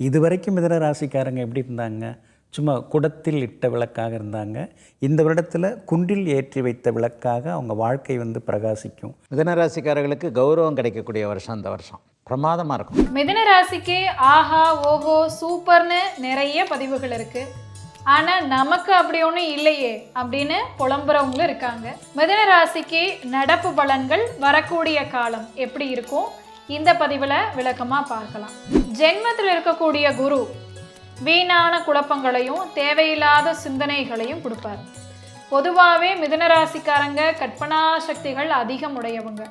இதுவரைக்கும் மிதுன ராசிக்காரங்க எப்படி இருந்தாங்க? சும்மா குடத்தில் இட்ட விளக்காக இருந்தாங்க. இந்த வருடத்தில் குன்றில் ஏற்றி வைத்த விளக்காக அவங்க வாழ்க்கை பிரகாசிக்கும். மிதுன ராசிக்காரர்களுக்கு கௌரவம் கிடைக்கக்கூடிய வருஷம் அந்த வருஷம் பிரமாதமாக இருக்கும். மிதுன ராசிக்கு ஆஹா ஓஹோ சூப்பர்னு நிறைய பதிவுகள் இருக்கு. ஆனால் நமக்கு அப்படி ஒன்றும் இல்லையே அப்படின்னு புலம்புறவங்களும் இருக்காங்க. மிதுன ராசிக்கு நடப்பு பலன்கள் வரக்கூடிய காலம் எப்படி இருக்கும் இந்த பதிவில் விளக்கமாக பார்க்கலாம். ஜென்மத்தில் இருக்கக்கூடிய குரு வீணான குழப்பங்களையும் தேவையில்லாத சிந்தனைகளையும் கொடுப்பார். பொதுவாகவே மிதுன ராசிக்காரங்க கற்பனா சக்திகள் அதிகம் உடையவங்க.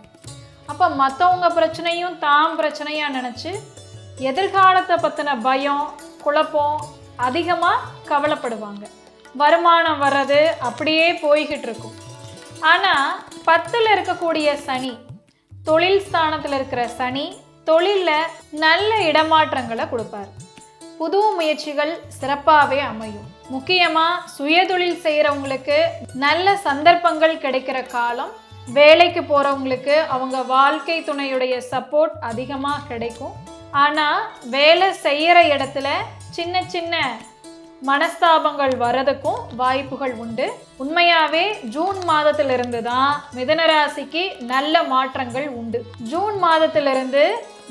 அப்போ மற்றவங்க பிரச்சனையும் தாம் பிரச்சனையாக நினச்சி எதிர்காலத்தை பற்றின பயம் குழப்பம் அதிகமாக கவலைப்படுவாங்க. வருமானம் வர்றது அப்படியே போய்கிட்டு இருக்கும். ஆனால் 10ல் இருக்கக்கூடிய சனி, தொழில் ஸ்தானத்தில் இருக்கிற சனி தொழிலில் நல்ல இடமாற்றங்களை கொடுப்பார். புது முயற்சிகள் சிறப்பாகவே அமையும். முக்கியமாக சுயதொழில் செய்கிறவங்களுக்கு நல்ல சந்தர்ப்பங்கள் கிடைக்கிற காலம். வேலைக்கு போகிறவங்களுக்கு அவங்க வாழ்க்கை துணையுடைய சப்போர்ட் அதிகமாக கிடைக்கும். ஆனால் வேலை செய்கிற இடத்துல சின்ன சின்ன மனஸ்தாபங்கள் வர்றதுக்கும் வாய்ப்புகள் உண்டு. உண்மையாகவே ஜூன் மாதத்திலிருந்து தான் மிதுன ராசிக்கு நல்ல மாற்றங்கள் உண்டு. ஜூன் மாதத்திலிருந்து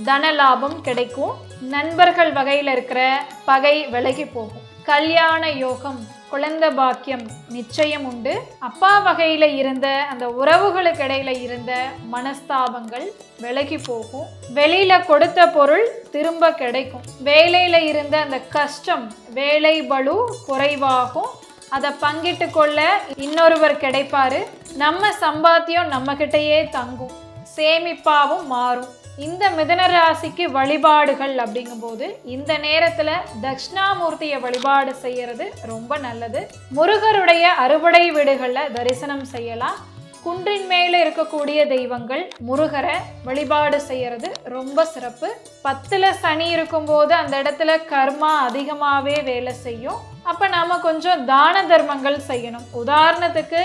தன லாபம் கிடைக்கும். நண்பர்கள் வகையில் இருக்கிற பகை விலகி போகும். கல்யாண யோகம், குழந்தை பாக்கியம் நிச்சயம் உண்டு. அப்பா வகையில் இருந்த அந்த உறவுகளுக்கு இடையில இருந்த மனஸ்தாபங்கள் விலகி போகும். வெளியில கொடுத்த பொருள் திரும்ப கிடைக்கும். வேலையில இருந்த அந்த கஷ்டம், வேலை பளு குறைவாகும். அதை பங்கிட்டு கொள்ள இன்னொருவர் கிடைப்பாரு. நம்ம சம்பாத்தியம் நம்ம கிட்டேயே தங்கும், சேமிப்பாவும் மாறும். இந்த மிதுன ராசிக்கு வழிபாடுகள் அப்படிங்கும்போது இந்த நேரத்தில் தட்சிணாமூர்த்தியை வழிபாடு செய்யறது ரொம்ப நல்லது. முருகருடைய அறுபடை வீடுகளில் தரிசனம் செய்யலாம். குன்றின் மேலே இருக்கக்கூடிய தெய்வங்கள் முருகரை வழிபாடு செய்யறது ரொம்ப சிறப்பு. 10ல் சனி இருக்கும்போது அந்த இடத்துல கர்மா அதிகமாகவே வேலை செய்யும். அப்போ நாம் கொஞ்சம் தான தர்மங்கள் செய்யணும். உதாரணத்துக்கு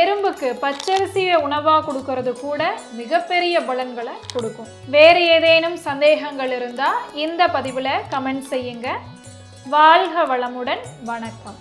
எறும்புக்கு பச்சரிசியை உணவாக கொடுக்கறது கூட மிகப்பெரிய பலன்களை கொடுக்கும். வேறு ஏதேனும் சந்தேகங்கள் இருந்தால் இந்த பதிவில் கமெண்ட் செய்யுங்க. வாழ்க வளமுடன். வணக்கம்.